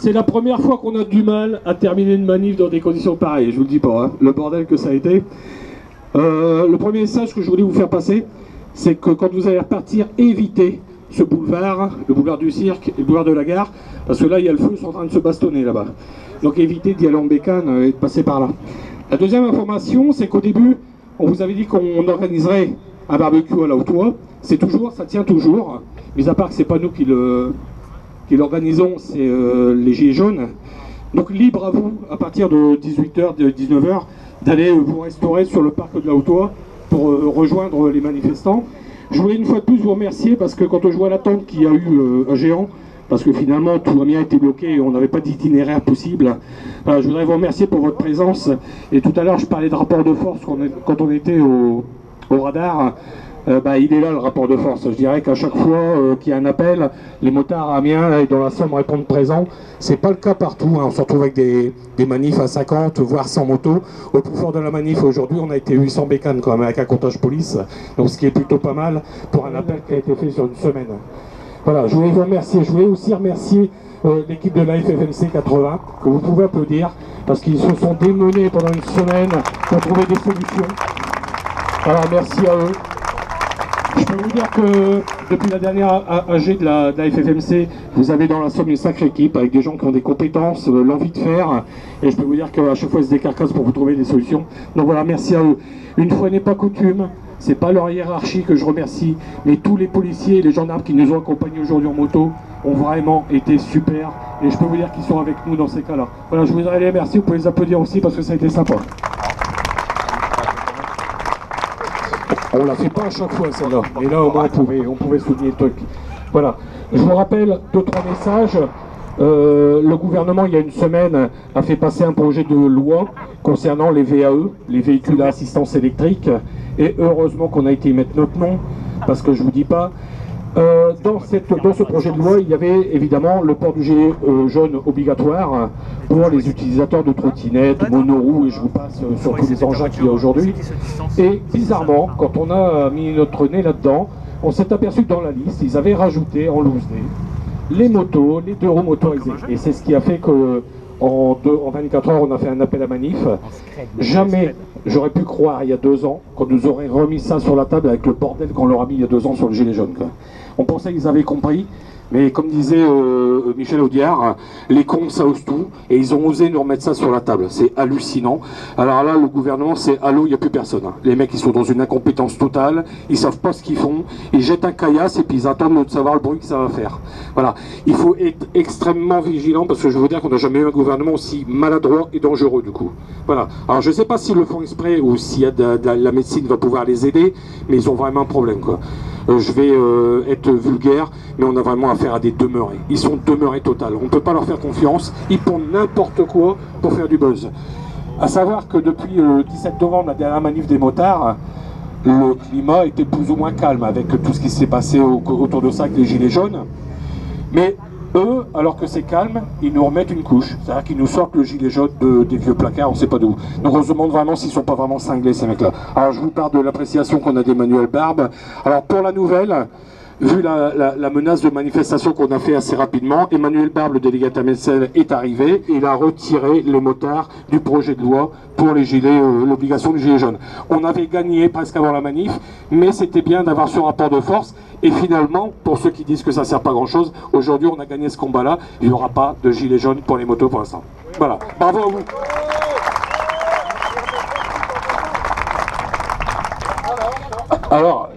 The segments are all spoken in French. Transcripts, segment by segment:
C'est la première fois qu'on a du mal à terminer une manif dans des conditions pareilles, je vous le dis pas, hein, le bordel que ça a été. Le premier message que je voulais vous faire passer, c'est que quand vous allez repartir, évitez ce boulevard, le boulevard du Cirque et le boulevard de la Gare, parce que là il y a le feu, ils sont en train de se bastonner là-bas. Donc évitez d'y aller en bécane et de passer par là. La deuxième information, c'est qu'au début, on vous avait dit qu'on organiserait un barbecue à la Hautoy. C'est toujours, ça tient toujours, mis à part que c'est pas nous qui l'organisons, c'est les Gilets jaunes. Donc libre à vous, à partir de 18h, de 19h, d'aller vous restaurer sur le parc de la Hautoy pour rejoindre les manifestants. Je voulais une fois de plus vous remercier parce que quand je vois l'attente qu'il y a eu un géant, parce que finalement tout a été bloqué et on n'avait pas d'itinéraire possible, je voudrais vous remercier pour votre présence. Et tout à l'heure je parlais de rapport de force quand on était au radar. Il est là le rapport de force. Je dirais qu'à chaque fois qu'il y a un appel, les motards à Amiens et dans la Somme répondent présents. C'est pas le cas partout, hein. On se retrouve avec des manifs à 50, voire 100 motos. Au plus fort de la manif aujourd'hui, on a été 800 bécanes quand même avec un comptage police, donc ce qui est plutôt pas mal pour un appel qui a été fait sur une semaine. Voilà, je voulais vous remercier. Je voulais aussi remercier l'équipe de la FFMC 80, que vous pouvez applaudir, parce qu'ils se sont démenés pendant une semaine pour trouver des solutions. Voilà, merci à eux. Je peux vous dire que depuis la dernière AG de la FFMC, vous avez dans la Somme une sacrée équipe avec des gens qui ont des compétences, l'envie de faire, et je peux vous dire qu'à chaque fois ils se décarcassent pour vous trouver des solutions. Donc voilà, merci à eux. Une fois n'est pas coutume, c'est pas leur hiérarchie que je remercie, mais tous les policiers et les gendarmes qui nous ont accompagnés aujourd'hui en moto ont vraiment été super, et je peux vous dire qu'ils sont avec nous dans ces cas-là. Voilà, je voudrais les remercier, vous pouvez les applaudir aussi parce que ça a été sympa. On la fait pas à chaque fois celle-là, mais là au moins on pouvait souligner le truc. Voilà, je vous rappelle 2-3 messages. Le gouvernement il y a une semaine a fait passer un projet de loi concernant les VAE, les véhicules à assistance électrique, et heureusement qu'on a été y mettre notre nom, parce que je vous dis pas, dans ce projet de loi, il y avait évidemment le port du gilet jaune obligatoire pour les utilisateurs de trottinettes, monoroues, et je vous passe sur tous les engins qu'il y a aujourd'hui. Et bizarrement, quand on a mis notre nez là-dedans, on s'est aperçu que dans la liste, ils avaient rajouté en loose day les motos, les 2 roues motorisées. Et c'est ce qui a fait que en 24 heures, on a fait un appel à manif. Jamais j'aurais pu croire il y a 2 ans qu'on nous aurait remis ça sur la table avec le bordel qu'on leur a mis il y a 2 ans sur le gilet jaune, quoi. On pensait qu'ils avaient compris, mais comme disait Michel Audiard, les cons ça ose tout, et ils ont osé nous remettre ça sur la table. C'est hallucinant. Alors là, le gouvernement, c'est allô, il n'y a plus personne, hein. Les mecs, ils sont dans une incompétence totale, ils savent pas ce qu'ils font, ils jettent un caillasse et puis ils attendent de savoir le bruit que ça va faire. Voilà. Il faut être extrêmement vigilant, parce que je veux dire qu'on n'a jamais eu un gouvernement aussi maladroit et dangereux, du coup. Voilà. Alors je sais pas s'ils le font exprès ou si la médecine va pouvoir les aider, mais ils ont vraiment un problème, quoi. Je vais être vulgaire, mais on a vraiment affaire à des demeurés. Ils sont demeurés total. On ne peut pas leur faire confiance. Ils pondent n'importe quoi pour faire du buzz. À savoir que depuis le 17 novembre, la dernière manif des motards, le climat était plus ou moins calme avec tout ce qui s'est passé autour de ça avec les gilets jaunes. Mais eux, alors que c'est calme, ils nous remettent une couche. C'est-à-dire qu'ils nous sortent le gilet jaune des vieux placards, on ne sait pas d'où. Donc on se demande vraiment s'ils ne sont pas vraiment cinglés, ces mecs-là. Alors je vous parle de l'appréciation qu'on a d'Emmanuel Barbe. Alors pour la nouvelle, vu la menace de manifestation qu'on a fait assez rapidement, Emmanuel Barbe, le délégué à Messel, est arrivé et il a retiré les motards du projet de loi pour les gilets, l'obligation du gilet jaune. On avait gagné presque avant la manif, mais c'était bien d'avoir ce rapport de force. Et finalement, pour ceux qui disent que ça ne sert pas grand-chose, aujourd'hui on a gagné ce combat-là. Il n'y aura pas de gilet jaune pour les motos pour l'instant. Voilà, bravo à vous. Alors,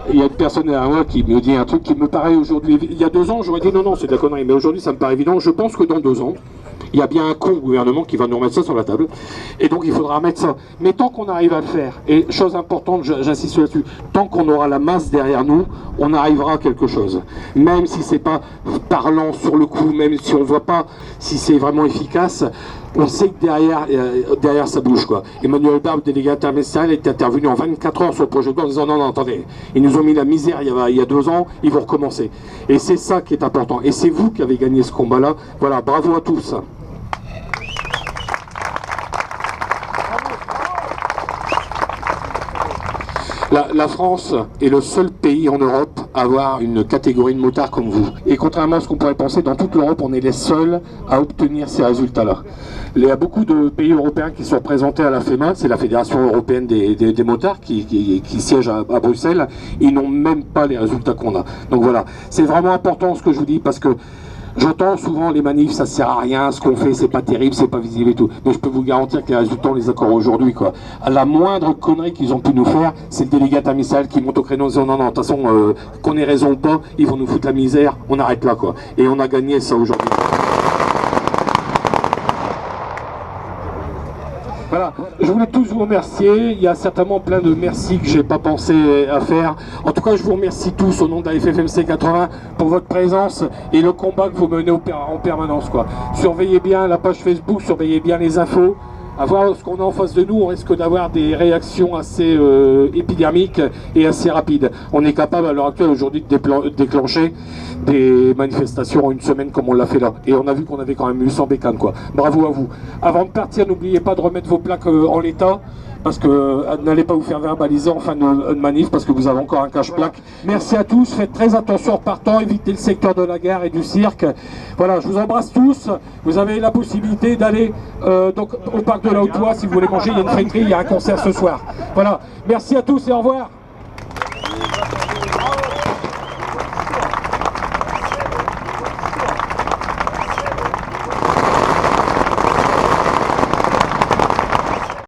il y a une personne derrière moi qui me dit un truc qui me paraît aujourd'hui... Il y a 2 ans, j'aurais dit non, c'est de la connerie, mais aujourd'hui ça me paraît évident. Je pense que dans 2 ans, Il y a bien un con gouvernement qui va nous remettre ça sur la table. Et donc il faudra mettre ça. Mais tant qu'on arrive à le faire, et chose importante, j'insiste là-dessus, tant qu'on aura la masse derrière nous, on arrivera à quelque chose. Même si c'est pas parlant sur le coup, même si on voit pas si c'est vraiment efficace, on sait que derrière ça bouge, quoi. Emmanuel Barbe, délégué interministériel, est intervenu en 24 heures sur le projet de loi en disant non, attendez, ils nous ont mis la misère il y a 2 ans, ils vont recommencer. Et c'est ça qui est important. Et c'est vous qui avez gagné ce combat-là. Voilà, bravo à tous. La France est le seul pays en Europe à avoir une catégorie de motards comme vous. Et contrairement à ce qu'on pourrait penser, dans toute l'Europe, on est les seuls à obtenir ces résultats-là. Il y a beaucoup de pays européens qui sont représentés à la FEMA, c'est la Fédération européenne des motards qui siège à Bruxelles. Ils n'ont même pas les résultats qu'on a. Donc voilà, c'est vraiment important ce que je vous dis parce que j'entends souvent les manifs, ça sert à rien, ce qu'on fait c'est pas terrible, c'est pas visible et tout. Mais je peux vous garantir que les résultats on les a encore aujourd'hui, quoi. À la moindre connerie qu'ils ont pu nous faire, c'est le délégué interministériel qui monte au créneau en disant non, de toute façon, qu'on ait raison ou pas, ils vont nous foutre la misère, on arrête là, quoi. Et on a gagné ça aujourd'hui. Voilà, je voulais tous vous remercier, il y a certainement plein de merci que j'ai pas pensé à faire. En tout cas, je vous remercie tous au nom de la FFMC 80 pour votre présence et le combat que vous menez en permanence, quoi. Surveillez bien la page Facebook, surveillez bien les infos. À voir ce qu'on a en face de nous, on risque d'avoir des réactions assez épidermiques et assez rapides. On est capable à l'heure actuelle aujourd'hui de déclencher des manifestations en une semaine comme on l'a fait là. Et on a vu qu'on avait quand même 800 bécanes, quoi. Bravo à vous. Avant de partir, n'oubliez pas de remettre vos plaques en l'état. Parce que n'allez pas vous faire verbaliser en fin de manif parce que vous avez encore un cache-plaque. Merci à tous, faites très attention en partant, évitez le secteur de la gare et du cirque. Voilà, je vous embrasse tous. Vous avez la possibilité d'aller donc au parc de la Haute-Oie si vous voulez manger. Il y a une friterie, il y a un concert ce soir. Voilà, merci à tous et au revoir.